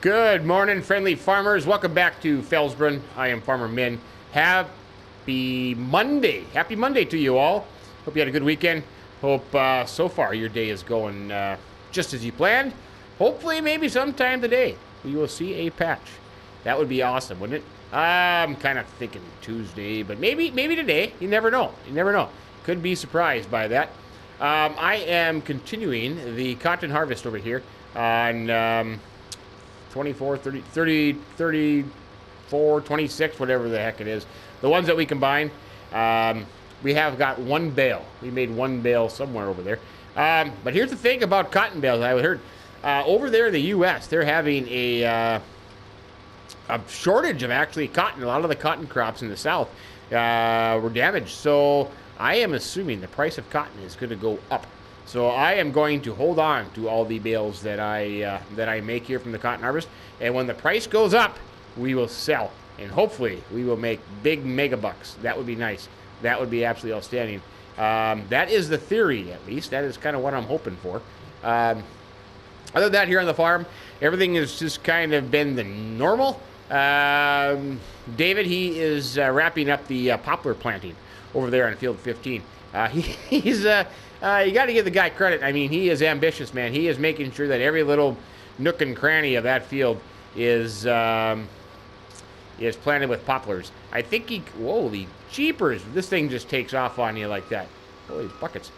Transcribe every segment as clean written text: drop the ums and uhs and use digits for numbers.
Good morning, friendly farmers. Welcome back to FELSBRUNN. I am Farmer Minn. Happy Monday. Happy Monday to you all. Hope you had a good weekend. Hope so far your day is going just as you planned. Hopefully, maybe sometime today we will see a patch. That would be awesome, wouldn't it? I'm kind of thinking Tuesday, but maybe today. You never know. You never know. Could be surprised by that. I am continuing the cotton harvest over here on 24, 30, 30, 34, 26, whatever the heck it is. The ones that we combine, we have got one bale. We made one bale somewhere over there. But here's the thing about cotton bales. I heard over there in the U.S., they're having a shortage of actually cotton. A lot of the cotton crops in the South were damaged. So I am assuming the price of cotton is going to go up. So I am going to hold on to all the bales that I make here from the cotton harvest. And when the price goes up, we will sell. And hopefully we will make big mega bucks. That would be nice. That would be absolutely outstanding. That is the theory, at least. That is kind of what I'm hoping for. Other than that, here on the farm, everything has just kind of been the normal. David, he is wrapping up the poplar planting over there on field 15. He's you got to give the guy credit. I mean, he is ambitious, man. He is making sure that every little nook and cranny of that field is planted with poplars. I think holy jeepers, this thing just takes off on you like that. Holy buckets.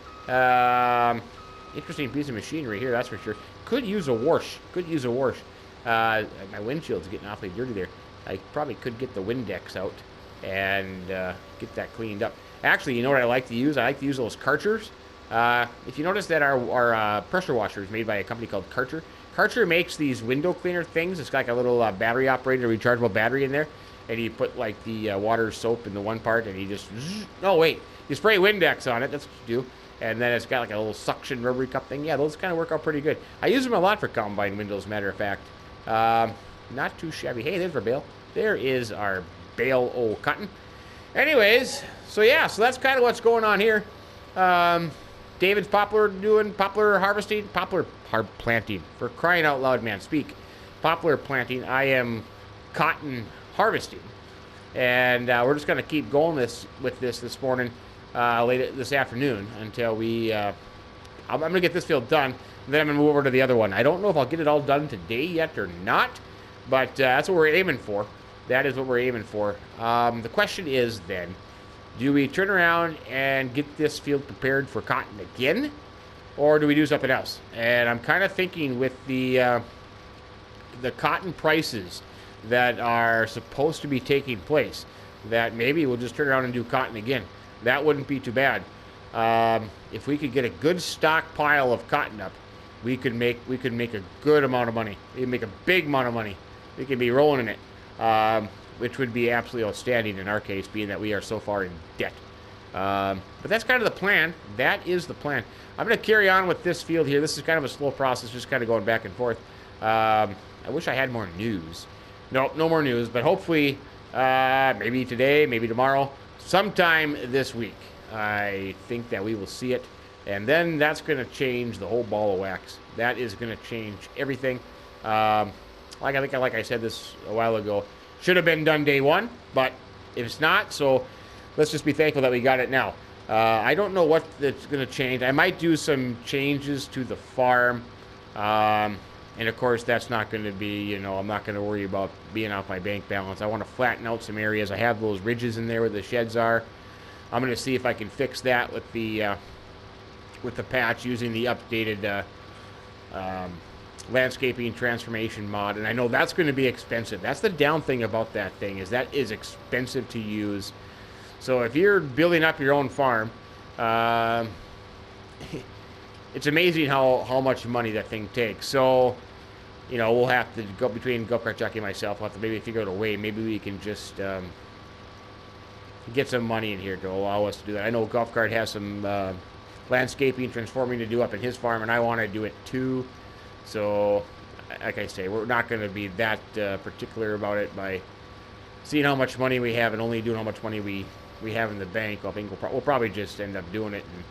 Interesting piece of machinery here, that's for sure. Could use a wash. My windshield's getting awfully dirty there. I probably could get the Windex out and get that cleaned up. Actually, you know what I like to use? I like to use those Karchers. If you notice that our pressure washer is made by a company called Karcher. Karcher makes these window cleaner things. It's got like a little battery operated, rechargeable battery in there. And you put like the water soap in the one part and you just, you spray Windex on it. That's what you do. And then it's got like a little suction rubbery cup thing. Yeah, those kind of work out pretty good. I use them a lot for combine windows, matter of fact. Not too shabby. Hey, there's our bale. There is our bale of cotton. Anyways, so that's kind of what's going on here. David's poplar harvesting, poplar planting. For crying out loud, man, speak. Poplar planting. I am cotton harvesting. And we're just going to keep going with this morning, late this afternoon, until we... I'm going to get this field done, and then I'm going to move over to the other one. I don't know if I'll get it all done today yet or not, but that's what we're aiming for. That is what we're aiming for. The question is then, do we turn around and get this field prepared for cotton again, or do we do something else? And I'm kind of thinking with the cotton prices that are supposed to be taking place, that maybe we'll just turn around and do cotton again. That wouldn't be too bad. If we could get a good stockpile of cotton up, we could make a good amount of money. We could make a big amount of money. We could be rolling in it. Which would be absolutely outstanding in our case, being that we are so far in debt. But that's kind of the plan. That is the plan. I'm going to carry on with this field here. This is kind of a slow process, just kind of going back and forth. I wish I had more news. No more news, but hopefully maybe today, maybe tomorrow, sometime this week, I think that we will see it. And then that's going to change the whole ball of wax. That is going to change everything. Like I said this a while ago, should have been done day one, but if it's not, so let's just be thankful that we got it now. I don't know what it's going to change. I might do some changes to the farm, and of course that's not going to be, I'm not going to worry about being off my bank balance. I want to flatten out some areas. I have those ridges in there where the sheds are. I'm going to see if I can fix that with the patch using the updated landscaping transformation mod, and I know that's going to be expensive. That's the down thing about that thing, is that is expensive to use. So if you're building up your own farm, it's amazing how much money that thing takes. So we'll have to go between Golfcart Jockey and myself. We'll have to maybe figure out a way. Maybe we can just get some money in here to allow us to do that. I know Golfcart has some landscaping transforming to do up in his farm, and I want to do it too. So, like I say, we're not going to be that particular about it by seeing how much money we have and only doing how much money we have in the bank. I think we'll probably just end up doing it and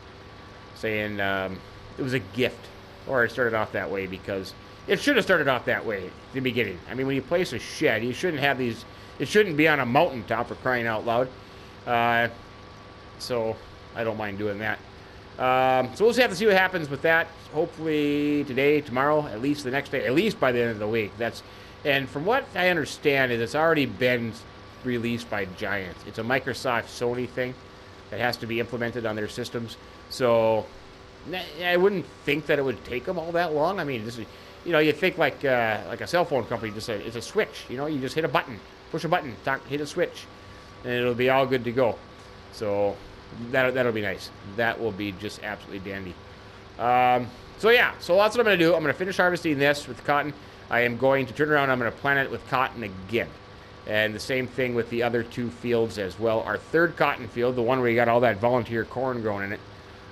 saying it was a gift. Or I started off that way because it should have started off that way at the beginning. I mean, when you place a shed, you shouldn't have these. It shouldn't be on a mountaintop, for crying out loud. So I don't mind doing that. So we'll just have to see what happens with that. Hopefully today, tomorrow, at least the next day, at least by the end of the week. And from what I understand, is it's already been released by Giants. It's a Microsoft Sony thing that has to be implemented on their systems. So I wouldn't think that it would take them all that long. I mean, this is, you think like a cell phone company, it's a switch. You just hit a button, push a button, hit a switch, and it'll be all good to go. So that'll be nice. That will be just absolutely dandy. So that's what I'm going to do. I'm going to finish harvesting this with cotton. I am going to turn around. I'm going to plant it with cotton again. And the same thing with the other 2 fields as well. Our 3rd cotton field, the one where you got all that volunteer corn growing in it,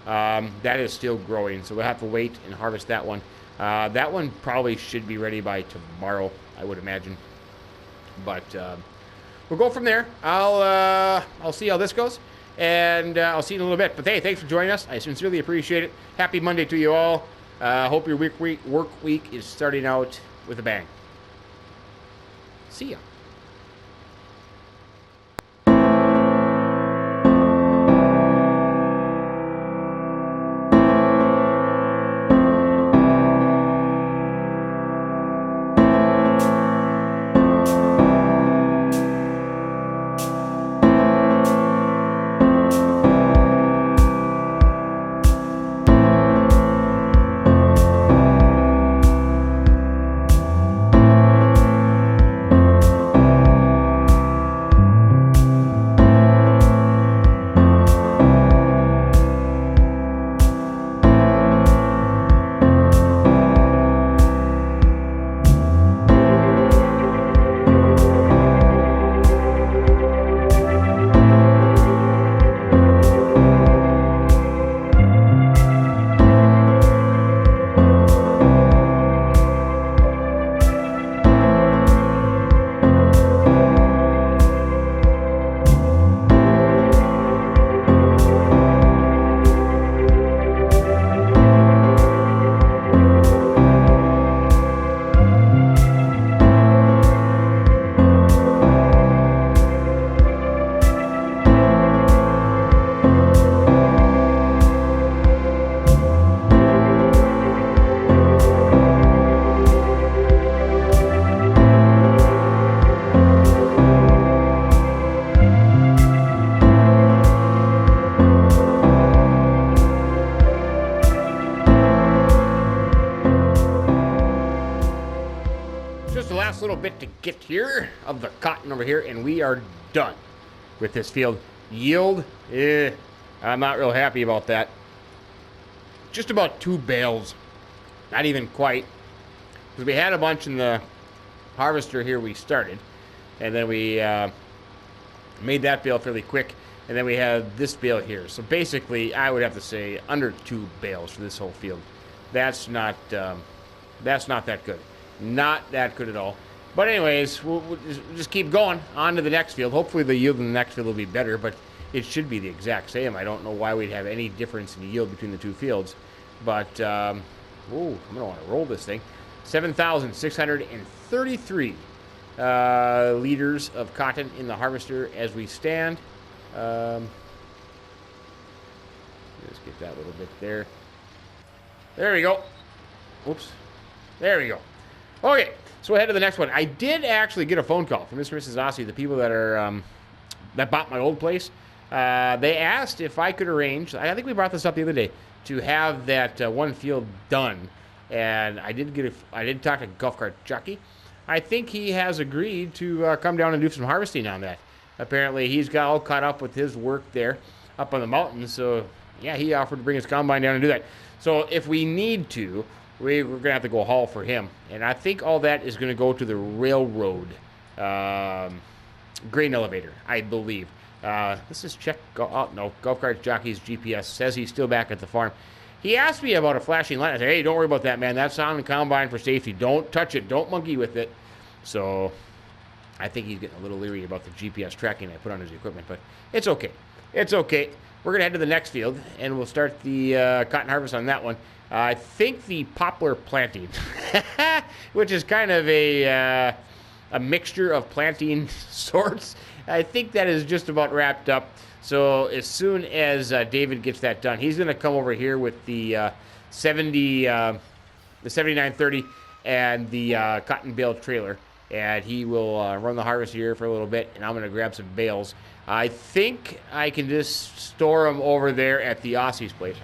that is still growing. So we'll have to wait and harvest that one. That one probably should be ready by tomorrow, I would imagine. But we'll go from there. I'll see how this goes. And I'll see you in a little bit. But hey, thanks for joining us. I sincerely appreciate it. Happy Monday to you all. Hope your work week is starting out with a bang. See ya. Little bit to get here of the cotton over here, and we are done with this field. Yield, I'm not real happy about that. Just about 2 bales, not even quite, because we had a bunch in the harvester here we started, and then we made that bale fairly quick, and then we had this bale here. So basically, I would have to say under 2 bales for this whole field. That's not that good. Not that good at all. But anyways, we'll just keep going on to the next field. Hopefully the yield in the next field will be better, but it should be the exact same. I don't know why we'd have any difference in yield between the 2 fields. But, I'm going to want to roll this thing. 7,633 liters of cotton in the harvester as we stand. Let's get that little bit there. There we go. Oops. There we go. Okay, so ahead to the next one. I did actually get a phone call from Mr. and Mrs. Ossie, the people that are that bought my old place. They asked if I could arrange, I think we brought this up the other day, to have that one field done. And I did talk to Golfcart Jockey. I think he has agreed to come down and do some harvesting on that. Apparently, he's got all caught up with his work there up on the mountain. So, yeah, he offered to bring his combine down and do that. So, if we need to, we're going to have to go haul for him. And I think all that is going to go to the railroad grain elevator, I believe. Let's just check. Golfcart Jockey's GPS says he's still back at the farm. He asked me about a flashing light. I said, hey, don't worry about that, man. That's on the combine for safety. Don't touch it. Don't monkey with it. So I think he's getting a little leery about the GPS tracking I put on his equipment, but it's okay. It's okay. We're going to head to the next field, and we'll start the cotton harvest on that one. I think the poplar planting, which is kind of a mixture of planting sorts, I think that is just about wrapped up. So as soon as David gets that done, he's going to come over here with the 7930 and the cotton bale trailer, and he will run the harvest here for a little bit, and I'm going to grab some bales. I think I can just store them over there at the Aussie's place.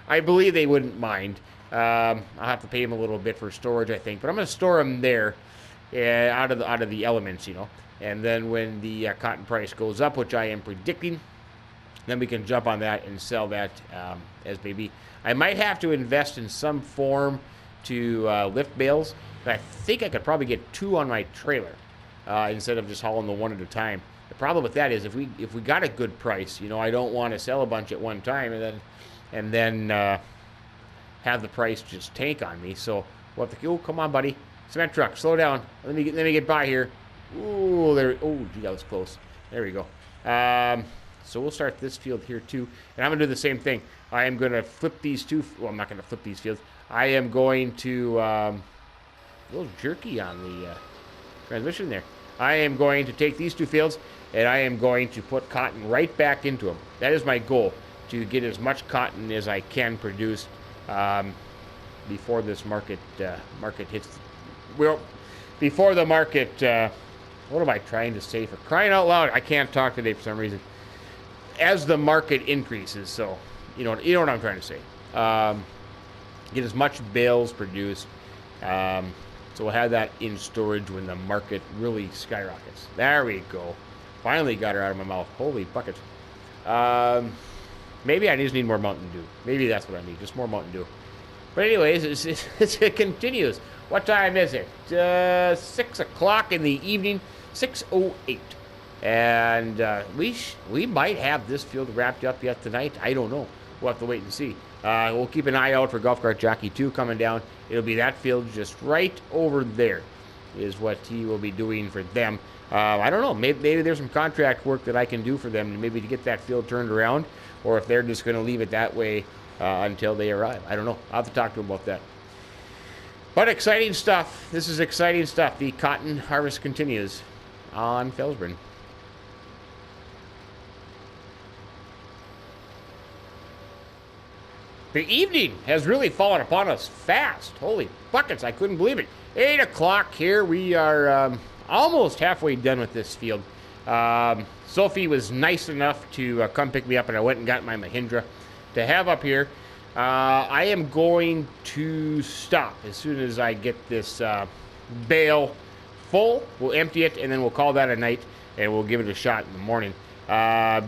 I believe they wouldn't mind. I'll have to pay them a little bit for storage, I think, but I'm going to store them there out of the elements, you know. And then when the cotton price goes up, which I am predicting, then we can jump on that and sell that as maybe. I might have to invest in some form to lift bales, but I think I could probably get 2 on my trailer instead of just hauling the one at a time. The problem with that is if we got a good price, you know, I don't want to sell a bunch at one time and then have the price just tank on me. So we'll have to. Oh, come on, buddy, cement truck, slow down. Let me get by here. Ooh, there. Oh, gee, that was close. There we go. So we'll start this field here too, and I'm gonna do the same thing. I am gonna flip these two. Well, I'm not gonna flip these fields. I am going to a little jerky on the transmission there. I am going to take these 2 fields, and I am going to put cotton right back into them. That is my goal, to get as much cotton as I can produce before this market hits. Well, before the market. What am I trying to say? For crying out loud, I can't talk today for some reason. As the market increases, so you know what I'm trying to say. Get as much bales produced. So we'll have that in storage when the market really skyrockets. There we go. Finally got her out of my mouth. Holy buckets. Maybe I just need more Mountain Dew. Maybe that's what I need, just more Mountain Dew. But anyways, it continues. What time is it? 6 o'clock in the evening, 6:08. And we might have this field wrapped up yet tonight. I don't know. We'll have to wait and see. We'll keep an eye out for Golfcart Jockey 2 coming down. It'll be that field just right over there is what he will be doing for them. I don't know. Maybe there's some contract work that I can do for them, maybe to get that field turned around, or if they're just going to leave it that way until they arrive. I don't know. I'll have to talk to them about that. But exciting stuff. This is exciting stuff. The cotton harvest continues on FELSBRUNN. The evening has really fallen upon us fast. Holy buckets, I couldn't believe it. 8 o'clock here. We are almost halfway done with this field. Sophie was nice enough to come pick me up, and I went and got my Mahindra to have up here. I am going to stop as soon as I get this bale full. We'll empty it, and then we'll call that a night, and we'll give it a shot in the morning.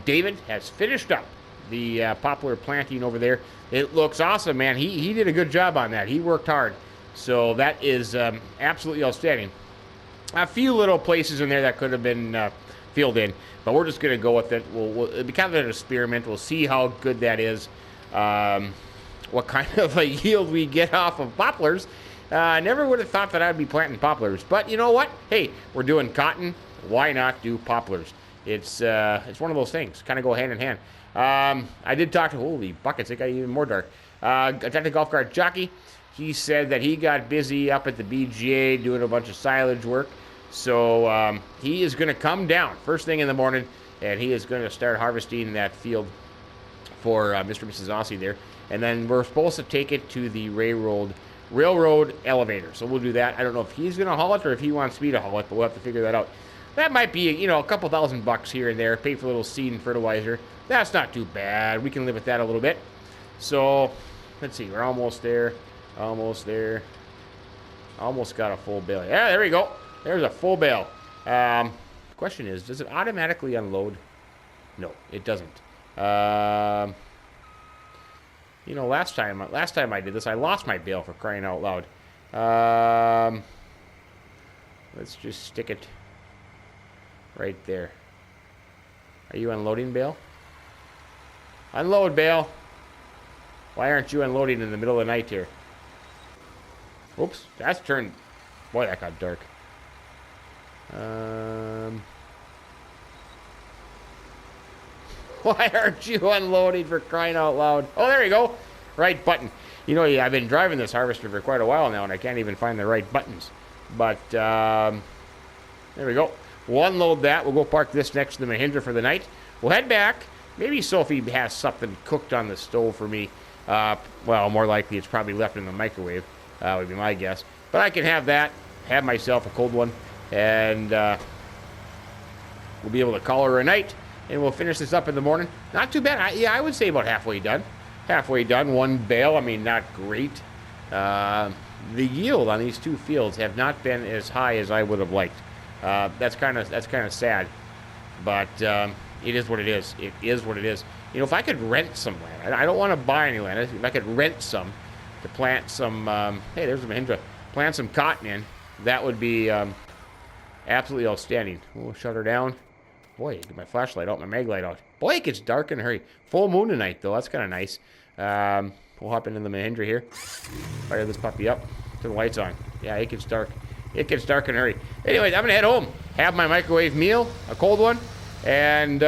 David has finished up the poplar planting over there. It looks awesome, man. He did a good job on that. He worked hard. So that is absolutely outstanding. A few little places in there that could have been filled in, but we're just going to go with it. It'll be kind of an experiment. We'll see how good that is. What kind of a yield we get off of poplars. I never would have thought that I'd be planting poplars, but you know what? Hey, we're doing cotton. Why not do poplars? It's one of those things. Kind of go hand in hand. I did talk to, holy buckets, it got even more dark. I talked to Golfcart Jockey. He said that he got busy up at the BGA doing a bunch of silage work. So he is going to come down first thing in the morning, and he is going to start harvesting that field for Mr. and Mrs. Aussie there. And then we're supposed to take it to the railroad elevator. So we'll do that. I don't know if he's going to haul it or if he wants me to haul it, but we'll have to figure that out. That might be, you know, a couple $1,000 here and there. Pay for a little seed and fertilizer. That's not too bad. We can live with that a little bit. So let's see. We're almost there. Almost there. Almost got a full bale. Yeah, there we go. There's a full bale. Question is, does it automatically unload? No, it doesn't. You know, last time I did this, I lost my bale, for crying out loud. Let's just stick it right there. Are you unloading, bale? Unload, bale. Why aren't you unloading in the middle of the night here? Oops, that's turned. Boy, that got dark. Why aren't you unloading, for crying out loud? Oh, there you go. Right button. You know, I've been driving this harvester for quite a while now, and I can't even find the right buttons. But, there we go. We'll unload that. We'll go park this next to the Mahindra for the night. We'll head back. Maybe Sophie has something cooked on the stove for me. Well, more likely it's probably left in the microwave, would be my guess. But I can have that, have myself a cold one, and we'll be able to call her a night, and we'll finish this up in the morning. Not too bad. Yeah, I would say about halfway done. Halfway done, one bale. I mean, not great. The yield on these two fields have not been as high as I would have liked. That's kind of sad, but it is what it is. It is what it is. You know, if I could rent some land, I don't want to buy any land. If I could rent some to plant some, hey, there's a Mahindra. Plant some cotton in, that would be absolutely outstanding. We'll shut her down. Boy, get my flashlight out, my mag light out. Boy, it gets dark in a hurry. Full moon tonight, though. That's kind of nice. We'll hop into the Mahindra here. Fire this puppy up. Turn the lights on. Yeah, it gets dark. It gets dark in a hurry. Anyways, I'm going to head home. Have my microwave meal, a cold one. And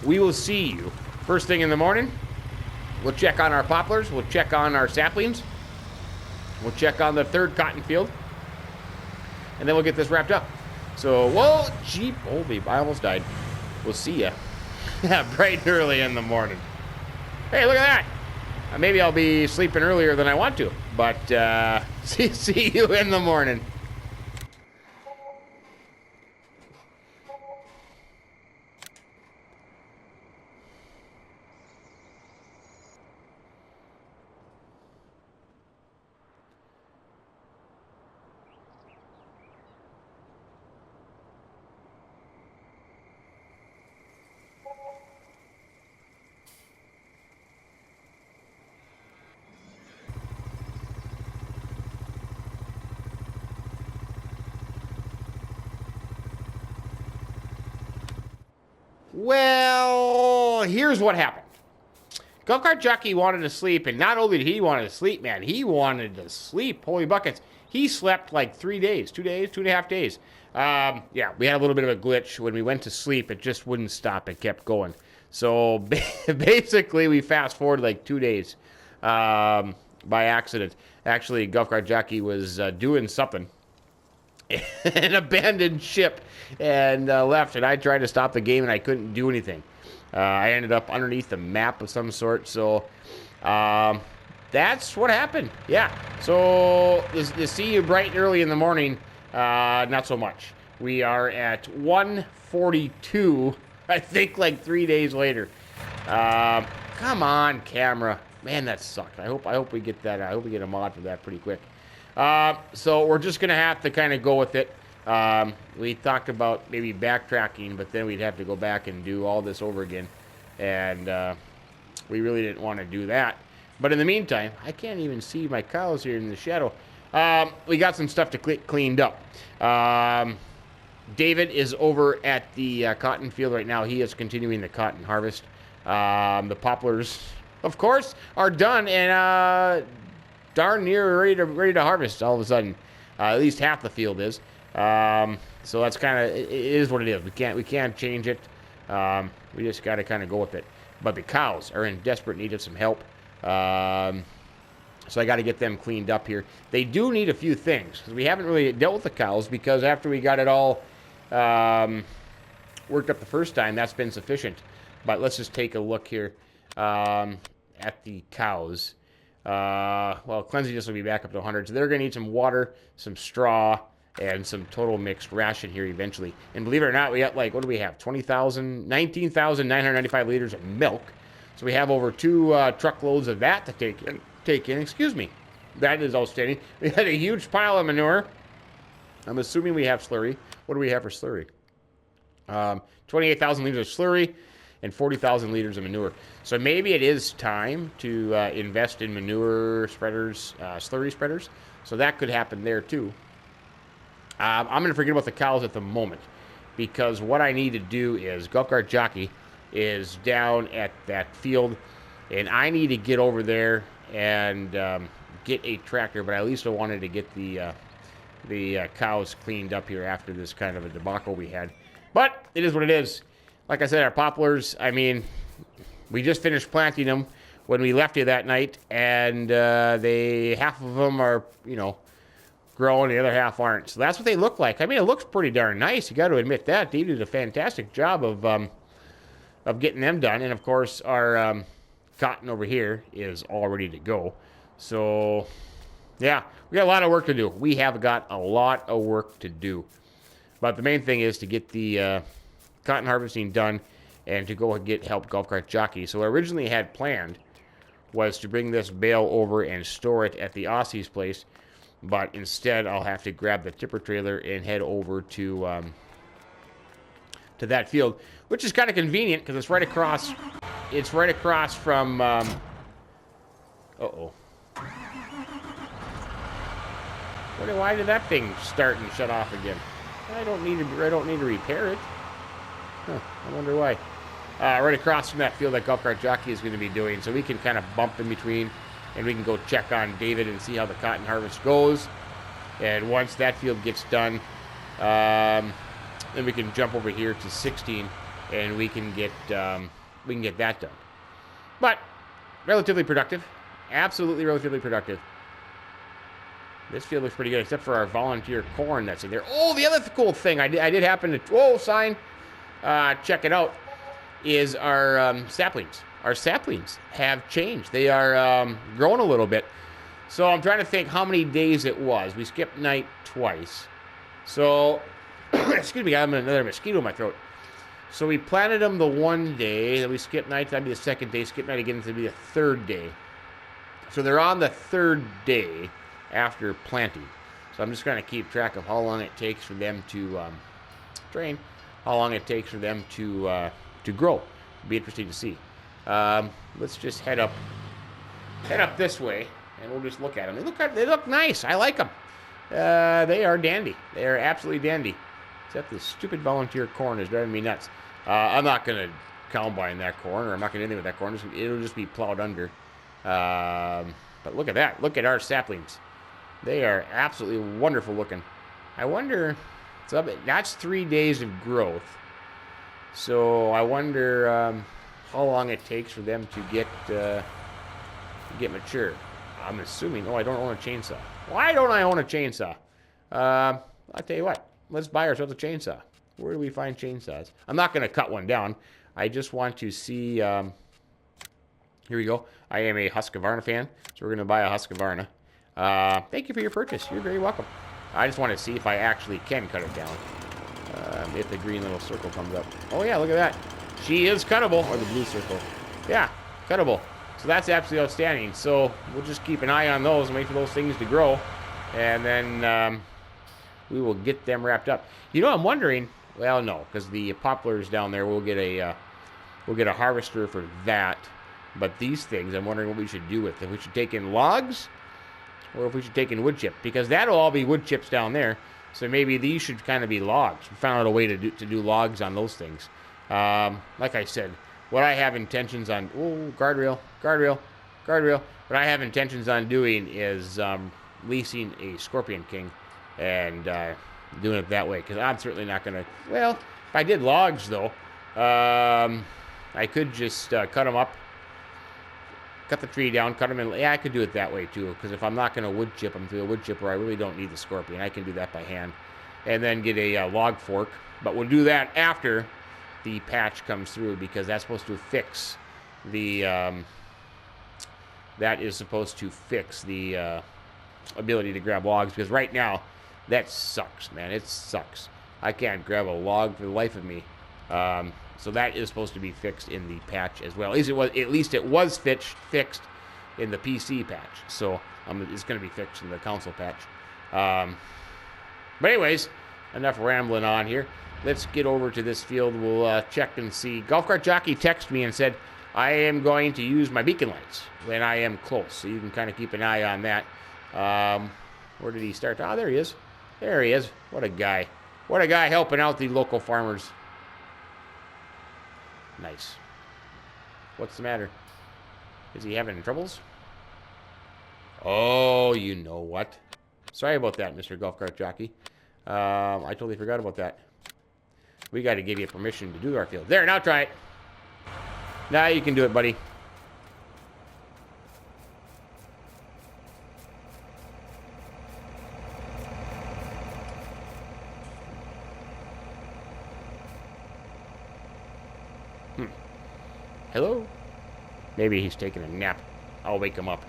we will see you first thing in the morning. We'll check on our poplars. We'll check on our saplings. We'll check on the third cotton field. And then we'll get this wrapped up. So, whoa, jeep. Holy, I almost died. We'll see ya. Bright and early in the morning. Hey, look at that. Maybe I'll be sleeping earlier than I want to. But, see you in the morning. Well, here's what happened. Golfcart Jockey wanted to sleep, and not only did he want to sleep, man, he wanted to sleep. Holy buckets. He slept like 3 days, 2 days, 2.5 days. Yeah, we had a little bit of a glitch. When we went to sleep, it just wouldn't stop. It kept going. So basically, we fast forward like 2 days by accident. Actually, Golfcart Jockey was doing something. An abandoned ship and left, and I tried to stop the game and I couldn't do anything. I ended up underneath the map of some sort, so that's what happened. Yeah, so to see you bright and early in the morning, not so much. We are at 142, I think, like 3 days later. Come on, camera. Man, that sucked. I hope we get that. I hope we get a mod for that pretty quick. So we're just going to have to kind of go with it. We talked about maybe backtracking, but then we'd have to go back and do all this over again. And we really didn't want to do that. But in the meantime, I can't even see my cows here in the shadow. We got some stuff to cleaned up. David is over at the cotton field right now. He is continuing the cotton harvest. The poplars, of course, are done and darn near ready to harvest all of a sudden. At least half the field is. So that's kind of, it is what it is. We can't change it. We just got to kind of go with it. But the cows are in desperate need of some help. So I got to get them cleaned up here. They do need a few things, because we haven't really dealt with the cows, because after we got it all worked up the first time, that's been sufficient. But let's just take a look here at the cows. Well, cleanliness will be back up to 100. So they're going to need some water, some straw, and some total mixed ration here eventually. And believe it or not, we got like, what do we have? 19,995 liters of milk. So we have over 2 truckloads of that to take in. Excuse me. That is outstanding. We had a huge pile of manure. I'm assuming we have slurry. What do we have for slurry? 28,000 liters of slurry and 40,000 liters of manure. So maybe it is time to invest in manure spreaders, slurry spreaders. So that could happen there too. I'm going to forget about the cows at the moment, because what I need to do is Golfcart Jockey is down at that field, and I need to get over there and get a tractor, but I at least wanted to get the cows cleaned up here after this kind of a debacle we had. But it is what it is. like I said, our poplars, I mean, we just finished planting them when we left you that night, and half of them are, you know, growing, the other half aren't. So that's what they look like. I mean, it looks pretty darn nice. You got to admit that. Dave did a fantastic job of getting them done. And of course, our cotton over here is all ready to go. So, yeah, we got a lot of work to do. We have got a lot of work to do. But the main thing is to get the cotton harvesting done and to go and help Golfcart Jockey. So, what I originally had planned was to bring this bale over and store it at the Aussie's place. But instead, I'll have to grab the tipper trailer and head over to that field, which is kind of convenient because it's right across. It's right across from. Uh-oh. Why did that thing start and shut off again? I don't need to repair it. Huh, I wonder why. Right across from that field that Golfcart Jockey is going to be doing, so we can kind of bump in between. And we can go check on David and see how the cotton harvest goes. And once that field gets done, then we can jump over here to 16, and we can get that done. But relatively productive, absolutely relatively productive. This field looks pretty good, except for our volunteer corn that's in there. Oh, the other cool thing I did happen to check it out, is our saplings. Our saplings have changed. They are growing a little bit. So I'm trying to think how many days it was. We skipped night twice. So, excuse me, I have another mosquito in my throat. So we planted them the one day, then we skipped night, that'd be the second day, skip night again, that'd be the third day. So they're on the third day after planting. So I'm just going to keep track of how long it takes for them to train, how long it takes for them to grow. It'll be interesting to see. Let's just head up this way, and we'll just look at them. They look nice. I like them. They are dandy. They are absolutely dandy. Except this stupid volunteer corn is driving me nuts. I'm not gonna combine that corn, or I'm not gonna do anything with that corn. It'll just be plowed under. But look at that. Look at our saplings. They are absolutely wonderful looking. I wonder. So that's 3 days of growth. So I wonder how long it takes for them to get mature. I'm assuming. Oh, I don't own a chainsaw. Why don't I own a chainsaw? I'll tell you what. Let's buy ourselves a chainsaw. Where do we find chainsaws? I'm not going to cut one down. I just want to see. Here we go. I am a Husqvarna fan, so we're going to buy a Husqvarna. Thank you for your purchase. You're very welcome. I just want to see if I actually can cut it down. If the green little circle comes up. Oh, yeah, look at that. She is cuttable. Or the blue circle. Yeah, cuttable. So that's absolutely outstanding. So we'll just keep an eye on those and wait for those things to grow. And then we will get them wrapped up. You know, I'm wondering. Well, no, because the poplars down there, we'll get a harvester for that. But these things, I'm wondering what we should do with them. If we should take in logs, or if we should take in wood chip, because that'll all be wood chips down there. So maybe these should kind of be logs. We found out a way to do logs on those things. Like I said, what I have intentions on. Oh, guardrail. What I have intentions on doing is leasing a Scorpion King and doing it that way, because I'm certainly not going to. Well, if I did logs though, I could just cut them up. Cut the tree down, cut them in. Yeah, I could do it that way too, because if I'm not going to wood chip them through a wood chipper, I really don't need the Scorpion. I can do that by hand. And then get a log fork. But we'll do that after the patch comes through, because that's supposed to fix the... that is supposed to fix the ability to grab logs, because right now, that sucks, man. It sucks. I can't grab a log for the life of me. So that is supposed to be fixed in the patch as well. At least it was fixed in the PC patch. So it's going to be fixed in the console patch. But anyways, enough rambling on here. Let's get over to this field. We'll check and see. Golfcart Jockey texted me and said, I am going to use my beacon lights when I am close. So you can kind of keep an eye on that. Where did he start? Oh, there he is. There he is. What a guy. What a guy helping out the local farmers. Nice. What's the matter? Is he having troubles? Oh, you know what? Sorry about that, Mr. Golfcart Jockey. I totally forgot about that. We got to give you permission to do our field. There, now try it. Now you can do it, buddy. Hello? Maybe he's taking a nap. I'll wake him up.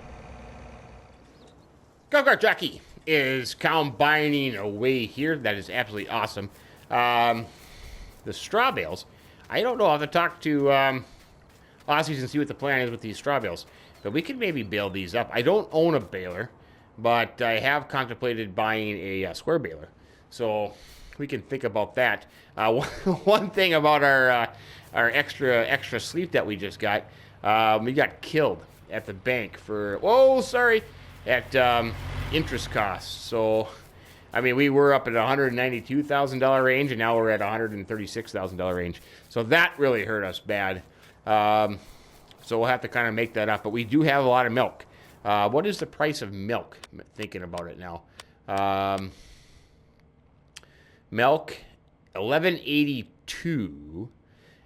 Golfcart Jockey is combining away here. That is absolutely awesome. The straw bales. I don't know. I'll have to talk to Aussies and see what the plan is with these straw bales. But we could maybe bale these up. I don't own a baler, but I have contemplated buying a square baler. So we can think about that. One thing about our extra sleep that we just got, we got killed at the bank for, at interest costs. So, I mean, we were up at $192,000 range, and now we're at $136,000 range. So that really hurt us bad. So we'll have to kind of make that up. But we do have a lot of milk. What is the price of milk? I'm thinking about it now. Milk, $11.82.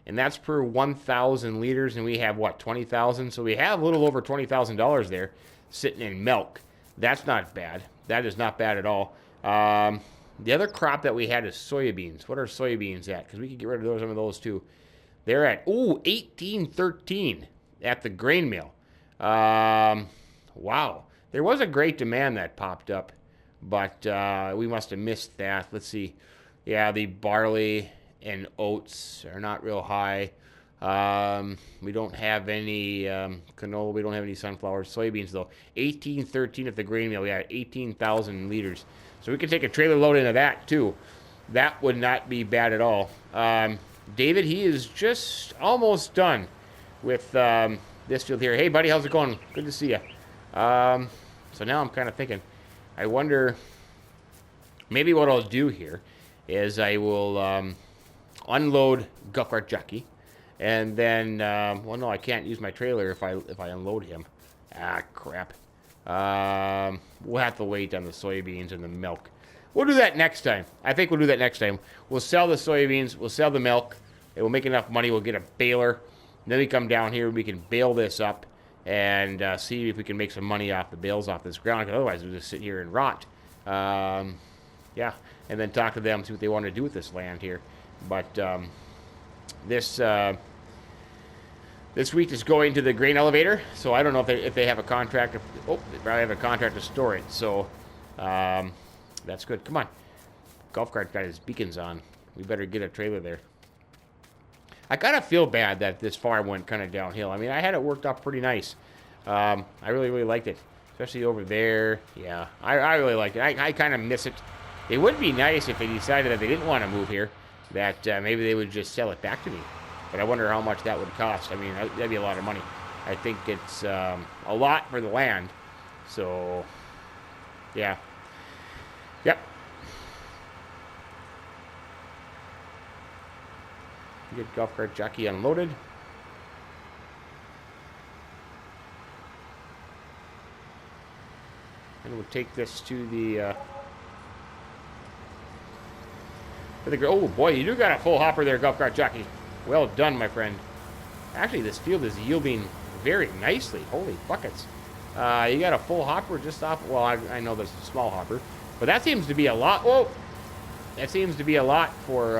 And that's per 1,000 liters, and we have, what, 20,000? So we have a little over $20,000 there sitting in milk. That's not bad. That is not bad at all. The other crop that we had is soybeans. What are soybeans at? Because we could get rid of some of those, too. They're at, $18.13 at the grain mill. Wow. There was a great demand that popped up, but we must have missed that. Let's see. Yeah, the barley and oats are not real high. We don't have any canola. We don't have any sunflowers. Soybeans, though. 1813 at the grain mill. We got 18,000 liters. So we could take a trailer load into that, too. That would not be bad at all. David, he is just almost done with this field here. Hey, buddy, how's it going? Good to see you. So now I'm kind of thinking, I wonder, maybe what I'll do here is I will unload Golfcart Jockey, and then, well, no, I can't use my trailer if I unload him. Ah, crap. We'll have to wait on the soybeans and the milk. We'll do that next time. I think we'll do that next time. We'll sell the soybeans, we'll sell the milk, and we'll make enough money, we'll get a baler. Then we come down here, we can bale this up and see if we can make some money off the bales off this ground, because otherwise we'll just sit here and rot. Yeah, and then talk to them, see what they want to do with this land here. But this wheat is going to the grain elevator, so I don't know if they have a contract. Oh, they probably have a contract to store it, so that's good. Come on. Golfcart's got his beacons on. We better get a trailer there. I kind of feel bad that this farm went kind of downhill. I mean, I had it worked out pretty nice. I really, really liked it, especially over there. Yeah, I really liked it. I kind of miss it. It would be nice if they decided that they didn't want to move here, that maybe they would just sell it back to me. But I wonder how much that would cost. I mean, that'd be a lot of money. I think it's a lot for the land. So, yeah. Yep. Get Golfcart Jockey unloaded. And we'll take this to the... oh boy, you do got a full hopper there, Golfcart Jockey. Well done, my friend. Actually, this field is yielding very nicely. Holy buckets. You got a full hopper just off... Well, I know this is a small hopper. But that seems to be a lot... Whoa! That seems to be a lot for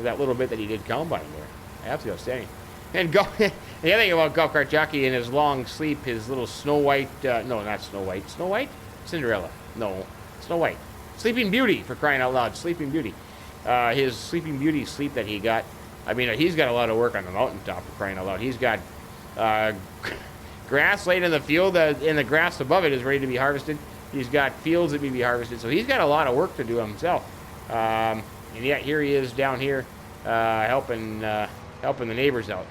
that little bit that he did combine there. Absolutely outstanding. And the other thing about Golfcart Jockey in his long sleep, his little Snow White... no, not Snow White. Snow White? Cinderella. No. Snow White. Sleeping Beauty, for crying out loud. Sleeping Beauty. His Sleeping Beauty sleep that he got. I mean, he's got a lot of work on the mountaintop, for crying out loud. He's got grass laid in the field, and the grass above it is ready to be harvested. He's got fields that need to be harvested. So he's got a lot of work to do himself. And yet here he is down here helping the neighbors out.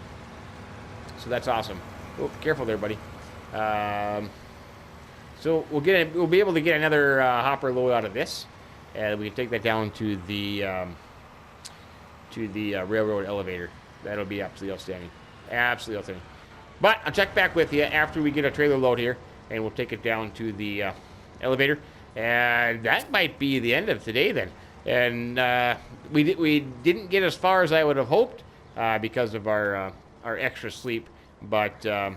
So that's awesome. Oh, careful there, buddy. So we'll be able to get another hopper load out of this, and we can take that down to the railroad elevator. That'll be absolutely outstanding. Absolutely outstanding. But I'll check back with you after we get a trailer load here, and we'll take it down to the elevator. And that might be the end of today then. And we didn't get as far as I would have hoped because of our extra sleep. But it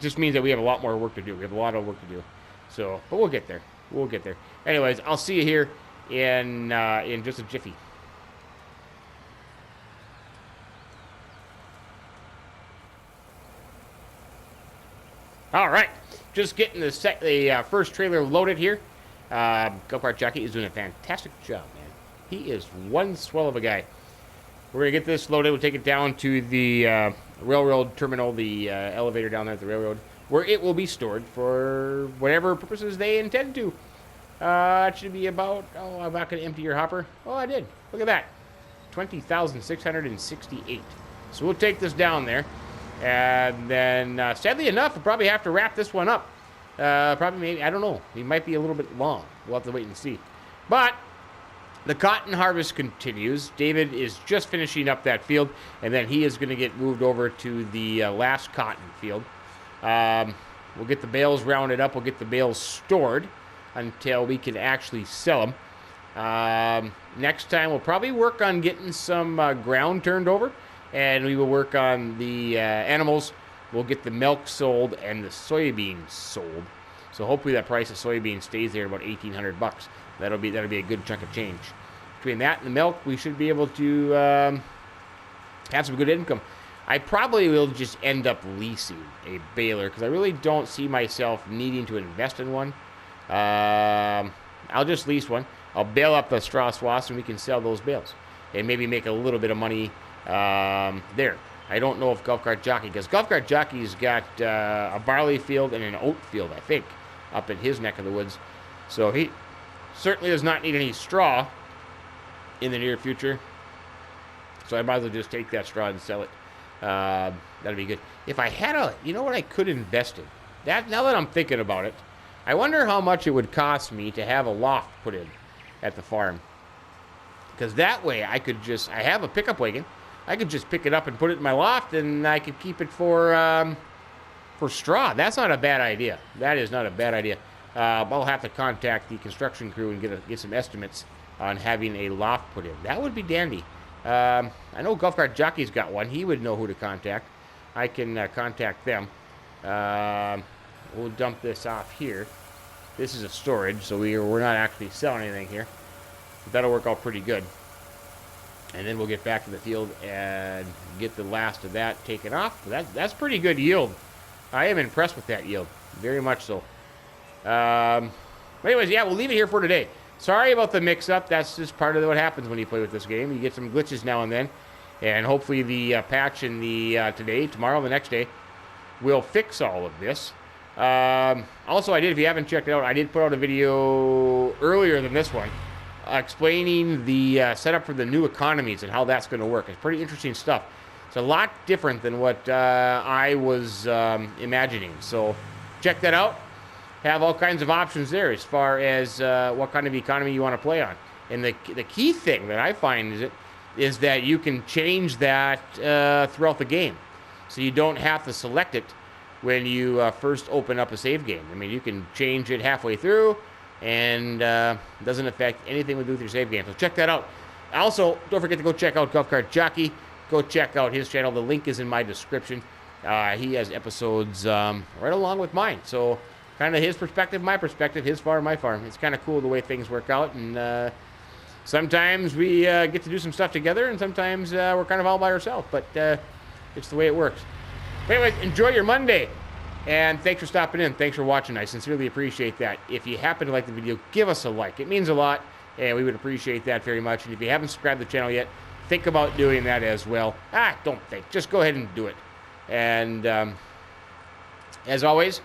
just means that we have a lot more work to do. We have a lot of work to do. So, but we'll get there. We'll get there. Anyways, I'll see you here in just a jiffy. All right, just getting the first trailer loaded here. Golfcart Jockey is doing a fantastic job, man. He is one swell of a guy. We're gonna get this loaded. We'll take it down to the railroad terminal, the elevator down there at the railroad, where it will be stored for whatever purposes they intend to. It should be about, oh, I'm not gonna empty your hopper. Oh, I did. Look at that, 20,668. So we'll take this down there. And then, sadly enough, we'll probably have to wrap this one up. Probably, maybe, I don't know. It might be a little bit long. We'll have to wait and see. But the cotton harvest continues. David is just finishing up that field, and then he is going to get moved over to the last cotton field. We'll get the bales rounded up. We'll get the bales stored until we can actually sell them. Next time, we'll probably work on getting some ground turned over. And we will work on the animals. We'll get the milk sold and the soybeans sold. So hopefully that price of soybeans stays there about $1,800. That'll be a good chunk of change. Between that and the milk, we should be able to have some good income. I probably will just end up leasing a baler because I really don't see myself needing to invest in one. I'll just lease one. I'll bale up the straw swaths and we can sell those bales and maybe make a little bit of money there. I don't know if Golfcart Jockey, because Golfcart Jockey's got a barley field and an oat field, I think, up in his neck of the woods. So he certainly does not need any straw in the near future. So I might as well just take that straw and sell it. That'd be good. If I had you know what I could invest in? Now that I'm thinking about it, I wonder how much it would cost me to have a loft put in at the farm. Because that way I have a pickup wagon. I could just pick it up and put it in my loft, and I could keep it for straw. That's not a bad idea. That is not a bad idea. I'll have to contact the construction crew and get some estimates on having a loft put in. That would be dandy. I know Golfcart Jockey's got one. He would know who to contact. I can contact them. We'll dump this off here. This is a storage, so we're not actually selling anything here. But that'll work out pretty good. And then we'll get back to the field and get the last of that taken off. That's pretty good yield. I am impressed with that yield. Very much so. Anyways, yeah, we'll leave it here for today. Sorry about the mix-up. That's just part of what happens when you play with this game. You get some glitches now and then. And hopefully the patch in the tomorrow, the next day, will fix all of this. Also, if you haven't checked it out, I did put out a video earlier than this one explaining the setup for the new economies and how that's going to work. It's pretty interesting stuff. It's a lot different than what I was imagining. So check that out. Have all kinds of options there as far as what kind of economy you want to play on. And the key thing that I find is that you can change that throughout the game. So you don't have to select it when you first open up a save game. I mean, you can change it halfway through, and it doesn't affect anything we do with your save game. So check that out. Also, don't forget to go check out Golfcart Jockey. Go check out his channel. The link is in my description. He has episodes right along with mine. So kind of his perspective, my perspective, his farm, my farm. It's kind of cool the way things work out. And sometimes we get to do some stuff together, and sometimes we're kind of all by ourselves. But it's the way it works. Anyway, enjoy your Monday. And thanks for stopping in. Thanks for watching. I sincerely appreciate that. If you happen to like the video, give us a like. It means a lot, and we would appreciate that very much. And if you haven't subscribed to the channel yet, think about doing that as well. Don't think. Just go ahead and do it. And as always,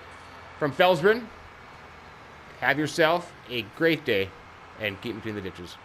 from FELSBRUNN, have yourself a great day, and keep between the ditches.